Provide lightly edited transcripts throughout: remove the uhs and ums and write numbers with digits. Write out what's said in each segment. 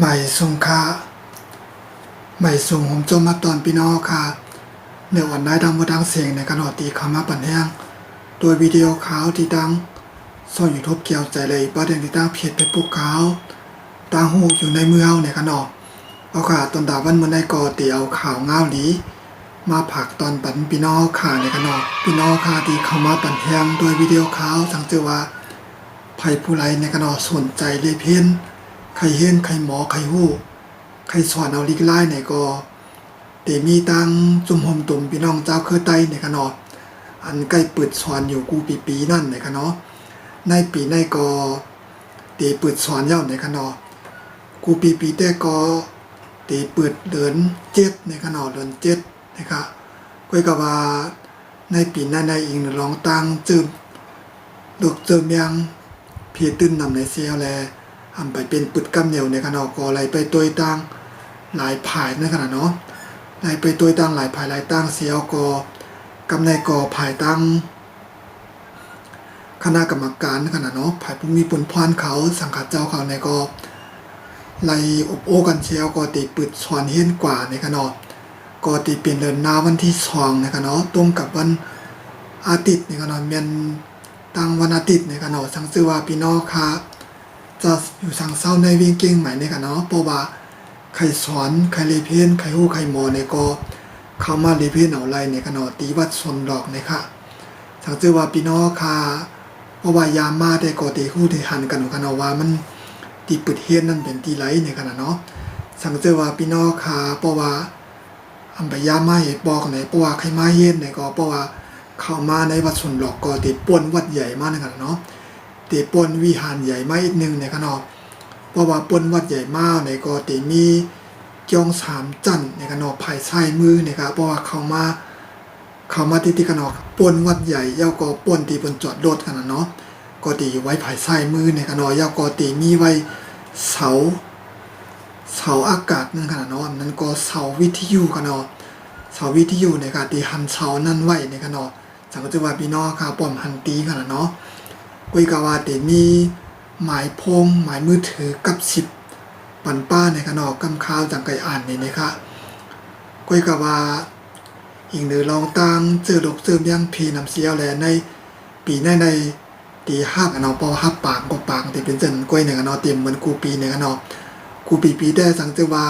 ใหม่ทรงค่าใหม่ทรงผมจมมาตอนพี่น้องค่ะเนื้อวันได้ดังว่าดังเสียงในขณะตีคำมาปั่นแห้งโดยวิดีโอข่าวที่ดังซ่อนอยู่ทบเกี่ยวใจเลยประเด็นที่ตั้งเพียรไปปลุกเขาตั้งหูอยู่ในมือเอาในขณะเอาค่ะตอนดาวันเมื่อในก่อตีเอาข่าวเงาหลีมาผักตอนปั่นพี่น้องค่ะในขณะพี่น้องค่ะที่เข้ามาปั่นแห้งโดยวิดีโอข่าวสังเจอว่าไผ่ผู้ไรในขณะสนใจเลยเพี้ยนใครเห็นใครหมอใครหู้ใครสอนเอาลิกไล่ในก็เตมีตังจุ่มหมตุ่มพี่น้องเจ้าเคยไตในขณะอันใกล้เปิดสอนอยู่กูปีนั่นในขณะในปีในก็เตเปิดสอนเย้าในขณะกูปีแต่ก็เตเปิดเดินเจ็ดในขณะเดินเจ็ดนะครับก็กับว่าในปีนั้นในอีกลองตังจืมดอกเจิมยังเพียตื้นนำในเซียวแลทำไปเป็นปึดกำเหนียวในขณะก่ออะไรไปตัวตั้งหลายผายในขณะเนาะไหลไปตัวตั้งหลายผายหลายตั้งเสียวก่อกำในก่อผายตั้งคณะกรรมการในขณะเนาะผายผู้มีผลพรเขาสังกัดเจ้าเขาในก่อไหลอบโอ้กันเชียวก่อตีปึดสอนเฮี้ยนกว่าในขณะก่อตีเปลี่ยนเดินหน้าวันที่2ในขณะเนาะตรงกับวันอาทิตย์ในขณะเมียนตั้งวันอาทิตย์ในขณะสังสือว่าพี่น้องค่ะจะอยู่ทางเศร้าในวิ่งเก่งใหม่ในกันเนาะเพราะว่าใครสอนใครเรียนเพี้ยนใครหู้ใครหมอในก็เข้ามาเรียนเพี้ยนเอาไรในกันเนาะตีวัดสนดอกในค่ะสังเจอว่าพี่น้องค่ะเพราะว่ายามมาได้ก็ตีหู้ที่หันกันกันเอาว่ามันตีปิดเฮียนนั่นเป็นตีไหลในกันเนาะสังเจอว่าพี่น้องค่ะเพราะว่าอันไปยามมาเหตุบอกไหนเพราะว่าใครมาเฮียนในก็เพราะว่าเข้ามาในวัดสนดอกก็ตีป่วนวัดใหญ่มากในกันเนาะเตปนวิหารใหญ่มาอีกหนึ่งในขณะเพราะว่าปนวัดใหญ่มากในก็เตมีจอง3จันในขณะภายซ้ายมือนะครับเพราะว่าเขามาที่ขณะปนวัดใหญ่เย้าก็ปนที่บนจอดรถขนาดเนาะก็ตีไว้ภายซ้ายมือในขณะเย้าก็ตีมีไว้เสาอากาศนั่นขนาดเนาะนั้นก็เสาวิทยุขนาดเสาวิทยุในการตีหันเสานั่นไว้ในขณะสังเกตว่าพี่น้องค่ะป้อมหันตีขนาดเนาะกุยกาวาเตมีหมายพงหมายมือถือกับ10ปันป้าในขนอกกำข้าวจังไก่อ่านนี่นะคะกุยกาวาอีกหนึ่งลองตั้งเจอดอกเจิมยังพีนำเสียวแลในปีในตีห้ากันเอาปอห้าปากก็ปากตีเป็นเจนกุยในขนอเตรียมเหมือนกูปีในขนอกูปีได้สังเจว่า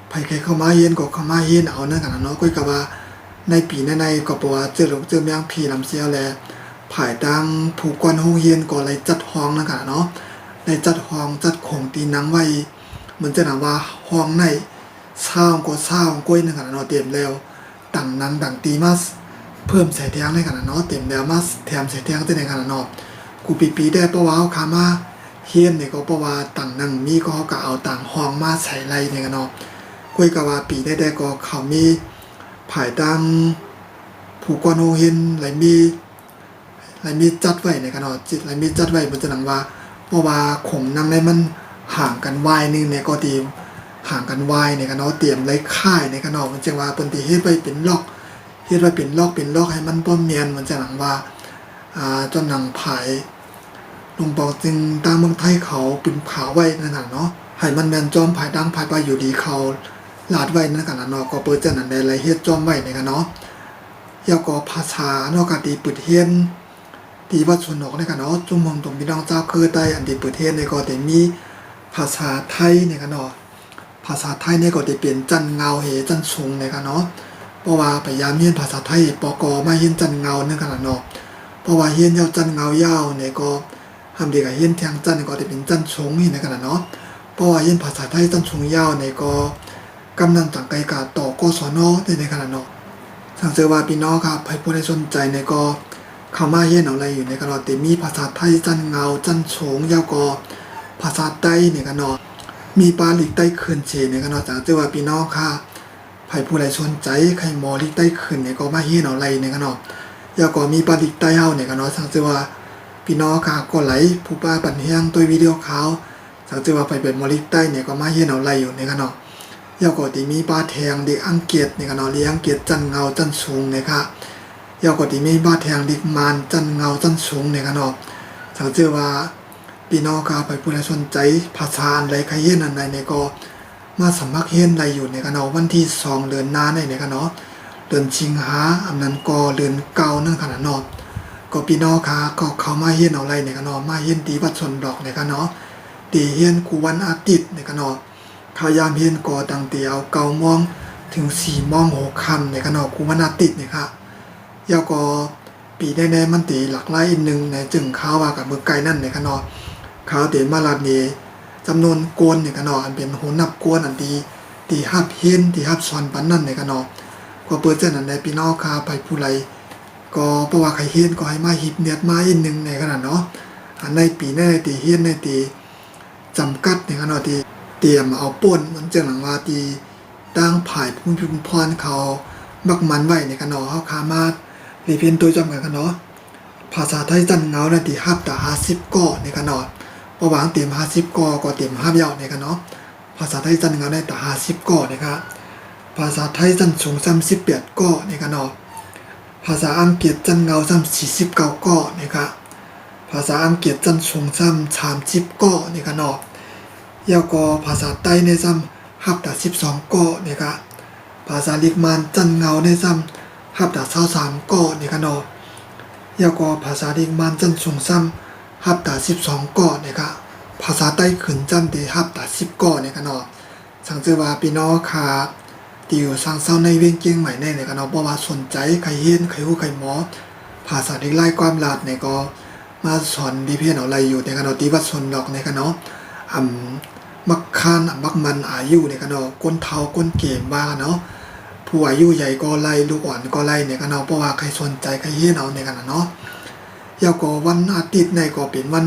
ไผใครเข้ามาเย็นก็เข้ามาเย็นเอานั่นกันเนาะกุยกาวาในปีในก็ปว่าเจอดอกเจิมยังพีนำเสียวแลผายดังผูกกวนห้องเฮียนก่อเลยจัดห้องนะคะเนาะในจัดห้องจัดของตีนังไว้เหมือนจะหนาว่าห้องในเศร้าก็เศร้ากล้วยนะคะเนาะเต็มแล้วต่างนังต่างตีมัสเพิ่มใส่เทียงในขณะเนาะเต็มแล้วมัสแถมใส่เทียงในขณะเนาะกูปีได้เพราะว่าเขาขามาเฮียนเนี่ยก็เพราะว่าต่างนังมีก็เขาก็เอาต่างห้องมาใส่ไรในขณะเนาะกล้วยกว่าปีได้ก็เขามีผายดังผูกกวนห้องเฮียนไหลมีจัดไว้ในขณะจิตไหลมีจัดไว้บนจะหนังว่าเพราะว่าข่มนั่งในมันห่างกันวายนึงในก็ตีห่างกันวายในขณะเตรียมไรค่ายในขณะมันจะว่าปนตีเฮ็ดไว้เป็นล็อกเฮ็ดไว้เป็นล็อกให้มันป้อมเมียนมันจะหนังว่าจนหนังผายลงบอกจึงตามเมืองไทยเขาปิ่นผาไว้นั่นน่ะเนาะให้มันแมนจอมผายดังผายไปอยู่ดีเขาลาดไว้นั่นขณะเนาะก็เปิดจะนั่นได้ไรเฮ็ดจอมไว้ในขณะยาวก็ภาษาเนาะกะตีปิดเฮียนตีวัดส่วนนอกในกันเนาะจุ่มมองตรงพี่น้องเจ้าคือใต้อันที่ประเทศในก็แต่มีภาษาไทยในกันเนาะภาษาไทยในก็ได้เปลี่ยนจันเงาเหจันชงในกันเนาะเพราะว่าพยายามเรียนภาษาไทยปกมาเรียนจันเงาในกันเนาะเพราะว่าเรียนยาวจันเงายาวในก็ทำดีกับเรียนแทงจันก็ได้เป็นจันชงในกันเนาะเพราะว่าเรียนภาษาไทยจันชงยาวในก็กำลังต่างไกลกาต่อกศนในกันเนาะสังเกตว่าพี่น้องครับให้ผู้ใดสนใจในก็เข้ามาเฮียนเอาอะไรอยู่ในกันเนาะแต่มีภาษาไทยจันเงาจันโฉงยาวกอภาษาใต้ในกันเนาะมีปลาลิกใต้เขื่อนเฉในกันเนาะจากเจ้าว่าพี่น้องค่ะใครผู้ใดสนใจใครมอลิกใต้เขื่อนเนี่ยก็มาเฮียนเอาอะไรในกันเนาะยาวกอมีปลาลิกใต้เฮาในกันเนาะจากเจ้าว่าพี่น้องค่ะก็ไหลผู้ป้าปั่นเฮียงตัววิดีโอข่าวจากเจ้าว่าไปเป็นมอลิกใต้เนี่ยก็มาเฮียนเอาอะไรอยู่ในกันเนาะยาวกอที่มีปลาแทงเด็กอังกฤษในกันเนาะเลี้ยงอังกฤษจันเงาจันโฉงเนี่ยค่ะยาวกว่าที่มีบ้าแทงดิกมานจันเงาจันสูงในขนอกสังเจอว่า พี่น้องครับไปผู้ใดสนใจภาษาอะไรใครเฮียนอันใดเนี่ยก็มาสมัครเฮียนอะไรอยู่ในกันเนาะวันที่2เดือนหน้าในกันเนาะเดือนสิงหาอันนั้นก็เดือนเก่านั่นขนาดเนาะก็พี่น้องครับก็เข้ามาเฮียนเอาอะไรในกันเนาะมาเฮียนที่วัดชนดอกในกันเนาะตีเฮียนกูวันอาทิตย์ในกันเนาะพยายามเฮียนก็ตั้งแต่เอา9 โมงถึง4 โมง6 ค่ำในกันเนาะกูวันอาทิตย์เนี่ยครับแล้วก็ปีแน่ๆมันตีหลักหลายอีกนึงในจึงข่าวว่ากับมือไกลนั่นในกันเนาะข่าวเต็มมาลาดนี้จำนวนโกนเนี่ยกันเนาะอันเป็นโหนับโกนอันตีฮับเฮียนตีฮับสอนปันนั่นในกันเนาะก็เปิดเจนั้นในพี่น้องคาไปผู้ไรก็เพราะว่าใครเฮียนก็ให้มาหิบเนียดมาอีกนึงในขนาดเนาะอันในปีในตีเฮียนในตีจำกัดในกันเนาะตีเตรียมเอาป่นมันจังหลังว่าตีตั้งผายพุ่งพิมพรเขาบักมันไว้ในกันเนาะเขาคามาเรียนตัวจำกันเนาะภาษาไทยจันเงาในตีฮับแต่50 ก่อในกันเนาะประวางเต็ม50 ก่อก็เต็ม5 เยาในกันเนาะภาษาไทยจันเงาในแต่50 ก่อนะครับภาษาไทยจันสูง18 ก่อในกันเนาะภาษาอังกฤษจันเงา49 ก่อนะครับภาษาอังกฤษจันสูง30 ก่อในกันเนาะแล้วก็ภาษาใต้ในฮับแต่12 ก่อนะครับภาษาลิกมันจันเงาในฮับแต่23 ก่อในกันเนาะแล้วก็ภาษาลิกมันจันสูงฮับแต่12 ก่อนะครับภาษาใต้ขึ้นจันเดฮับแต่10 ก่อในกันเนาะสังเกตว่าพี่น้องค่ะที่อยู่สร้างเศร้าในเวียงเกียงใหม่ในกันเนาะเพราะว่าสนใจใครเฮียนใครรู้ใครหมอภาษาเด็กไล่ความลาดในก็มาสอนดีเพียนเอาอะไรอยู่ในกันเนาะที่วัดสนดอกในกันเนาะมักคานมักมันอายุในกันเนาะก้นเท้าก้นเกมบ้าเนาะผู้อายุใหญ่ก็ไล่ลูกอ่อนก็ไล่ในกันเนาะเพราะว่าใครสนใจใครเฮียนเอาในกันเนาะแล้วก็วันอาทิตย์ในก็เป็นวัน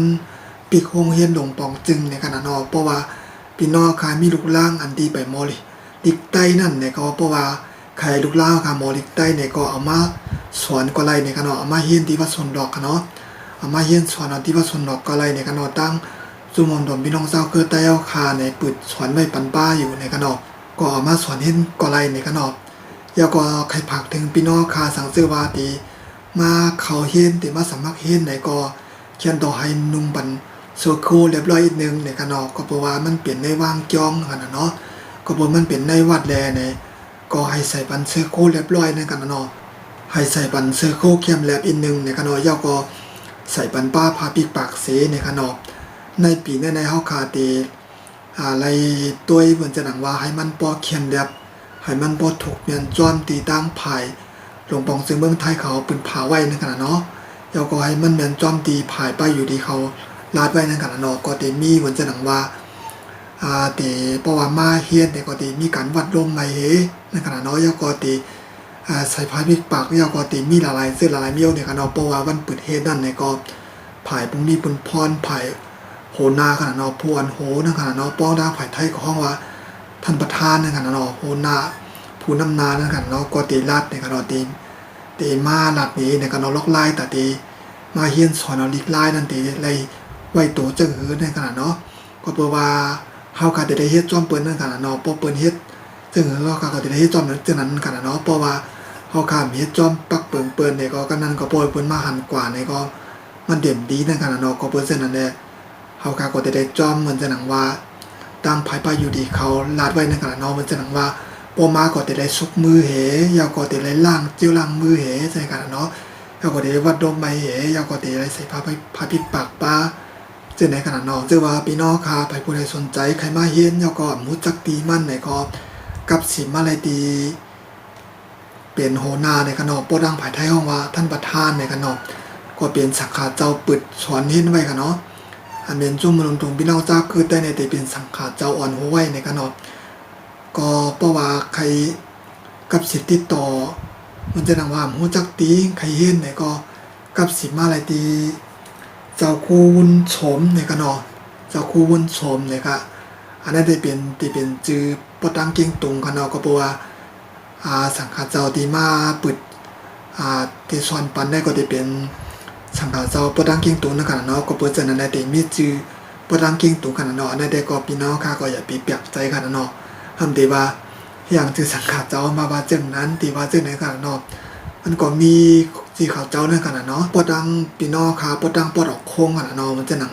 ปีโคงเฮียนหลงปองจึงในกันเนาะเพราะว่าพี่น้องค่ะมีลูกล่างอันดีไปมอลิลิกใต้นั่นเนี่ยก็เพราะว่าใครลูกล่างค่ะมอลิกใต้เนี่ยก็เอามาสอนก็ไล่ในกันเนาะเอามาเฮียนที่วัดสนดอกกันเนาะเอามาเฮียนสอนเอาที่วัดสนดอกก็ไล่ในกันเนาะตั้งสุมอมดมพี่น้องเจ้าคือใต้เอาคาในปืดสอนไว้ปันป้าอยู่ในกันเนาะก็เอามาสอนเฮียนก็ไล่ในกันเนาะแล้วก็ใครผักถึงพี่น้องค่ะสังเสวาตีมาเขาเฮียนตีมาสมัครเฮียนไหนก็เขียนต่อให้นุ่มบันโซโคเรียบร้อยอีกนึงในกันเนาะก็เพราะว่ามันเปลี่ยนในว่างจ้องกันเนาะก็เพราะมันเป็นในวัดแลเนี่ยก็ให้ใส่บันเซอร์โคเรียบร้อยในกันเนาะให้ใส่บันเซอร์โคเข้มแลบอีกนึงในกันเนาะย่อก็ใส่บันป้าพาปิกปากเสในกันเนาะในปีในเฮาคาตีอะไรตัวเหมือนจะหนังว่าให้มันปอเข้มแลบให้มันปอถูกเมียนจอมตีตั้งภายหลวงปองซึ่งเมืองไทยเขาปืนผาไว้ในกันเนาะแล้วก็ให้มันเมียนจอมตีภายไปอยู่ที่เขาลาดไว้ในกันเนาะก็ตีมีเหมือนจะหนังว่าตีเพราะว่ามาเฮียนแต่ก็ตีมีการวัดลมไม่เฮในขณะน้อยยก็ตีใส่พายพิกปากยก็ตีมีหลายเสื้อหลายเมี่ยวในขณะเพราะว่าวันเปิดเฮดนั่นในก็ผายปุ่มมีปุ่นพรผายโหนาขณะนอพวนโหในขณะนอป้องดาผายไทยก็ห้องว่าท่านประธานในขณะนอโหนาผู้นำนาในขณะนอก็ตีลาดในขณะตีมาลาดนี้ในขณะล็อกไล่แต่ตีมาเฮียนสอนเอาลิกไล่นั่นตีเลยไว้ตัวเจ้าหือในขณะเนาะก็เพราะว่าเฮาก็ได้เฮ็ดจอมเปิ้นนั่นกันเนาะบ่เปิ้นเฮ็ดซึ่งเฮาก็ได้เฮ็ดจอมนั้นจังนั้นกันเนาะเพราะว่าเฮาข้ามเฮ็ดจอมปักเปิ้นเนี่ยก็นั้นก็ปล่อยเปิ้นมาหันกว่าเนี่ยก็มันเด่นดีนั่นกันเนาะก็เปิ้นเส้นนั้นแหละเฮาก็ได้จอมเหมือนจังนั้นว่าตั้งภายไปอยู่ดีเขาลาดไว้นั่นกันเนาะมันจังนั้นว่าบ่มาก็ได้สุกมือเหยาวก็ได้ล้างเจียวล้างมือเหใส่กันเนาะยาวก็ได้วัดดมใบเหยาวก็ได้ใส่ผ้าปิดปากป้าเจอในขนาดนอกเจอว่าพี่น้องค่ะไปผู้ใดสนใจใครมาเฮียนแล้วก็มุจักตีมั่นไหนก็กับสิมาลายตีเปลี่ยนโหนาในขนมโปดังผายไทยห้องว่าท่านประธานในขนมก็เปลี่ยนสังขาเจ้าปึดสอนเฮียนไว้กันเนาะอันเป็นจุ่มมลงตรงพี่น้องเจ้าคือได้ในแต่เป็นสังขาเจ้าอ่อนหัวไว้ในขนมก็เพราะว่าใครกับสิทธิ์ติดต่อมันจะนำว่ามุจักตีใครเฮียนไหนก็กับสิมาลายตีเจ้าคู่วุ้นโฉมในกันเนาะเจ้าคู่วุ้นโฉมเนี่ยครับอันนั้นได้เป็นจือปตังเก่งตุงกันเนาะก็เพราะว่าสังฆาเจ้าที่มาปึดที่สอนปันได้ก็ได้เป็นสังฆาเจ้าปตังเก่งตุงนั่นกันเนาะก็เปิดจังนั้นได้มีจือปตังเก่งตุงกันเนาะอันนั้นได้ก็พี่น้องค่ะก็อย่าไปเปรียบใจกันเนาะทำดีว่าอย่างจือสังฆาเจ้ามาว่าจังนั้นที่ว่าจังไหนกันเนาะมันก็มีสีขาวเจ้านั่นกันเนาะปอดังปีนอค่ะปอดังปอดออกโค้งกันเนาะมันจะหนัง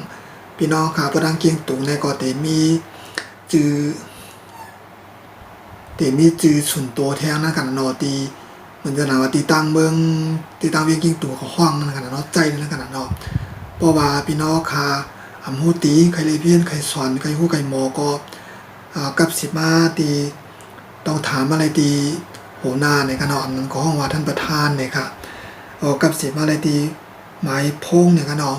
พี่น้องค่ะประดังเกียงตุงในก็เตมีจือส่วนตัวแท้งนั่นกันเนาะตีเหมือนจะหนาว่าตีตั้งเมืองตีตั้งเวียงเกียงตุงเขาห้องนั่นกันเนาะใจนั่นกันเนาะเพราะว่าพี่น้องค่ะอำฮู้ตีใครเลยเพี้ยนใครสอนใครฮู้ใครหมอก็กับสิมาตีต้องถามอะไรตีโหหน้าในกันเนาะอันนั้นก็ห้องว่าท่านประธานเนี่ยค่ะกับสิมาอะไรตีหมายพงเนี่ยกันเนาะ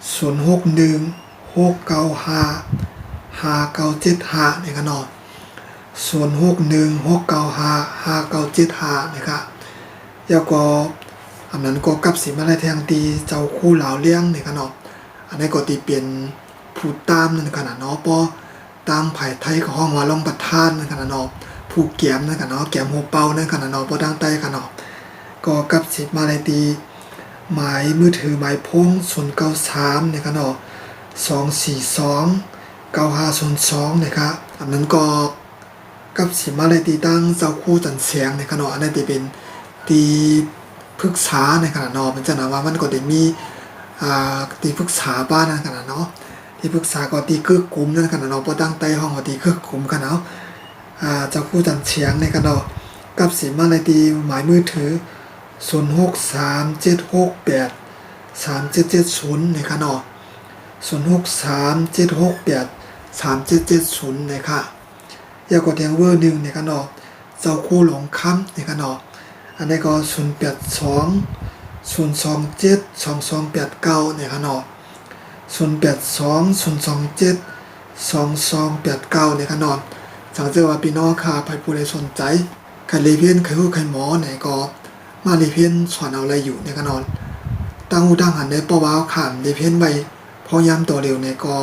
0616955975เนี่ยกันเนาะ0616955975เนี่ยค่ะแล้วก็อันนั้นก็กับสิมาอะไรแทงตีเจ้าคู่เหล่าเลี้ยงเนี่ยกันเนาะอันนี้ก็ตีเปลี่ยนผู้ตามนั่นกันเนาะปอตามไผ่ไทยของห้องว่าลงประทานนั่นกันเนาะผู้แก้มนั่นกันเนาะแก้มหัวเป่านั่นกันเนาะปอดังใต้กันเนาะก็กับสิมาอะไรตีหมายมือถือหมายพง093เนี่ยครับเนาะ2429502เนี่ยครับอันนั้นก็กับสิมาเลยตีตั้งเจ้าคู่จันเสียงเนี่ยครับเนาะอันนั้นตีเป็นตีปรึกษาในขณะเนาะมันจะนะว่ามันก็ได้มีตีปรึกษาบ้านนั่นขนาดเนาะที่ปรึกษาก็ตีคือกลุ่มนั่นขนาดเนาะพอตั้งใต้ห้องก็ตีคือกลุ่มกันเนาะเจ้าคู่จันเสียงในขณะเนาะกับสิมาเลยตีหมายมือถือ0637683770นะคะเนาะ0637683770นะคะยากกว่าแทงเวอร์1นะคะเนาะเจ้าคู่หลงค้ำนะคะเนาะอันนี้ก็0820272289นะคะเนาะ0820272289นะคะเนาะสังเกตว่าพี่น้องค่ะใครผู้ใดสนใจใครเรียนใครรู้ใครหมอไหนก็มาเรียนสอนเอาอะไรอยู่ในกันนอนตั้งหูตั้งหันในปวาวขามเรียนไปพอยามตัวเร็วในก็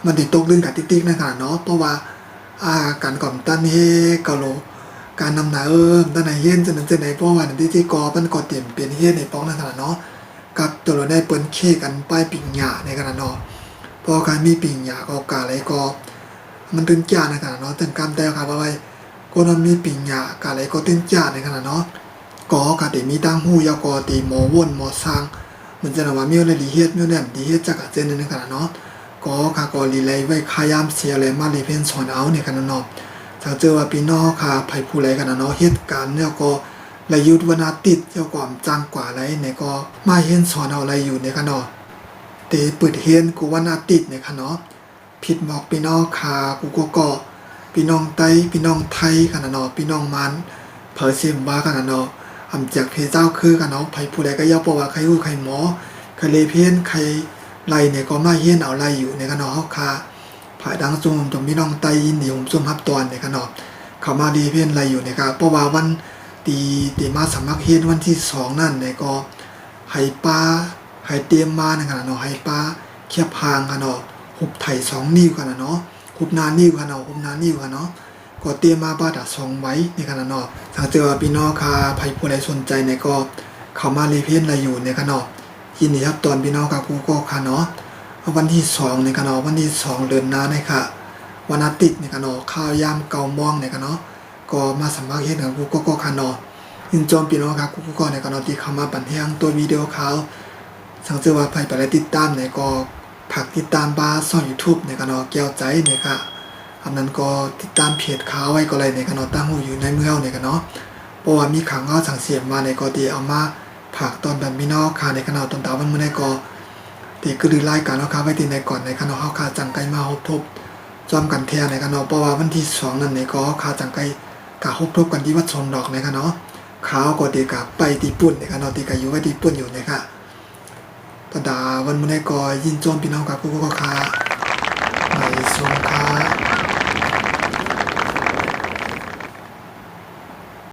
มันติดตกลื่นกับติ๊กๆนะคะเนาะเพราะว่าการก่อมตั้นเฮกะโลการนำหนาตั้งไหนเฮียนจะนั้นจะไหนเพราะว่าที่กอมันก็เตรียมเปลี่ยนเฮียนในป้องนะคะเนาะกับตัวเราได้เปิ้นเคกันป้ายปิ่งหยาในกันเนาะพอการมีปิ่งหยาก็กาอะไรก็มันตึงจ้านะคะเนาะตึงกำแต่ค่ะว่าไว้ก็นมีปิ่งหยากาอะไรก็ตึงจ้าในขณะเนาะก็กะติมีตั้งหูยากอตีหมอวนหมอสร้างเหมือนจะนว่ามีอะไรดีเฮ็ดมีอะไรดีเฮ็ดจักเจนในขณะเนาะก็ค่ะก็ลีไลไว้ขายามเสียอะไรมาเลยเพิ่นสอนเอาในขณะเนาะถ้าเจอว่าพี่น้องค่ะไผผู้ใดกันเนาะเฮ็ดการเนี่ยก็ระยุทธ์วนาติดเจ้าความจังกว่าอะไรเนี่ยก็มาเฮ็ดสอนเอาอะไรอยู่ในขณะเนาะเตเปิดเฮ็ดกูวนาติดในขณะเนาะผิดบอกพี่น้องค่ะกูก็พี่น้องไต้พี่น้องไทยขณะเนาะพี่น้องมันเผอซิมว่าขณะเนาะจากเพเจ้าคือกันเนาะไผผู้ใดก็ย่อบอกว่าใครรู้ใครหมอใครเลเพียนใครไรเนี่ยก็มาเฮียนเอาไรอยู่ในกันเนาะเฮาค่ะผายดังซุ่มตรงพี่น้องไต้ยินดีผมซุ่มรับตอนในกันเนาะเขามาเลเพียนไรอยู่เนี่ยครับเพราะว่าวันตีมาสมัครเฮียนวันที่2นั่นเนี่ยก็ให้ป้าให้เตรียมมาในกันเนาะให้ป้าเคียบพางกันเนาะหุบไถ2นิ้วกันเนาะหุบหน้านิ้วกันเนาะหุบหน้านิ้วกันเนาะก็เตรียมมาบ้าด2ไว้ในขณะเนาะถ้าเจอพี่น้องค่ะใครผู้ใดสนใจเนี่ยก็เข้ามารีเพนอะไรอยู่ในขณะยินดีครับตอนพี่น้องกับกูก็ค่ะเนาะวันที่2ในขณะวันที่2เดือนหน้าเนี่ยค่ะวันอาทิตย์ในขณะข้าวยามเก่ามองในขณะก็มาสมัครเฮ็ดกับกูก็ค่ะเนาะยินจอมพี่น้องครับกูก็ในขณะที่เข้ามาบันเทิงตัววิดีโอเขาสังเกตว่าใครไปได้ติดตามเนี่ยก็ผักติดตามบ้าช่อง YouTube ในขณะแก้วใจเนี่ยค่ะอันนั้นก็ติดตามเพจเขาไว้ก็เลยในกันเนาะตั้งหูอยู่ในเมืองในกันเนาะเพราะว่ามีขังเขาสั่งเสียมาในก็ตีเอามาผักตอนแบบพี่น้องค่ะในกันเนาะตอนตาวันมื้อในก็ตีก็ดูรายการเนาะค่ะไว้ตีในก่อนในกันเนาะเฮาค่ะจังไกมาฮบทบจอมกันแท้ในกันเนาะเพราะว่าวันที่2นั่นในก็เฮาค่ะจังไกกะฮบทบกันที่วัดชนดอกในกันเนาะเขาก็ตีกะไปตีปุ่นในกันเนาะตีกะอยู่ไว้ตีปุ่นอยู่ในค่ะตอนตาวันมื้อในก็ยินจอมพี่น้องกับผู้ก็ค่ะในสงค่ะ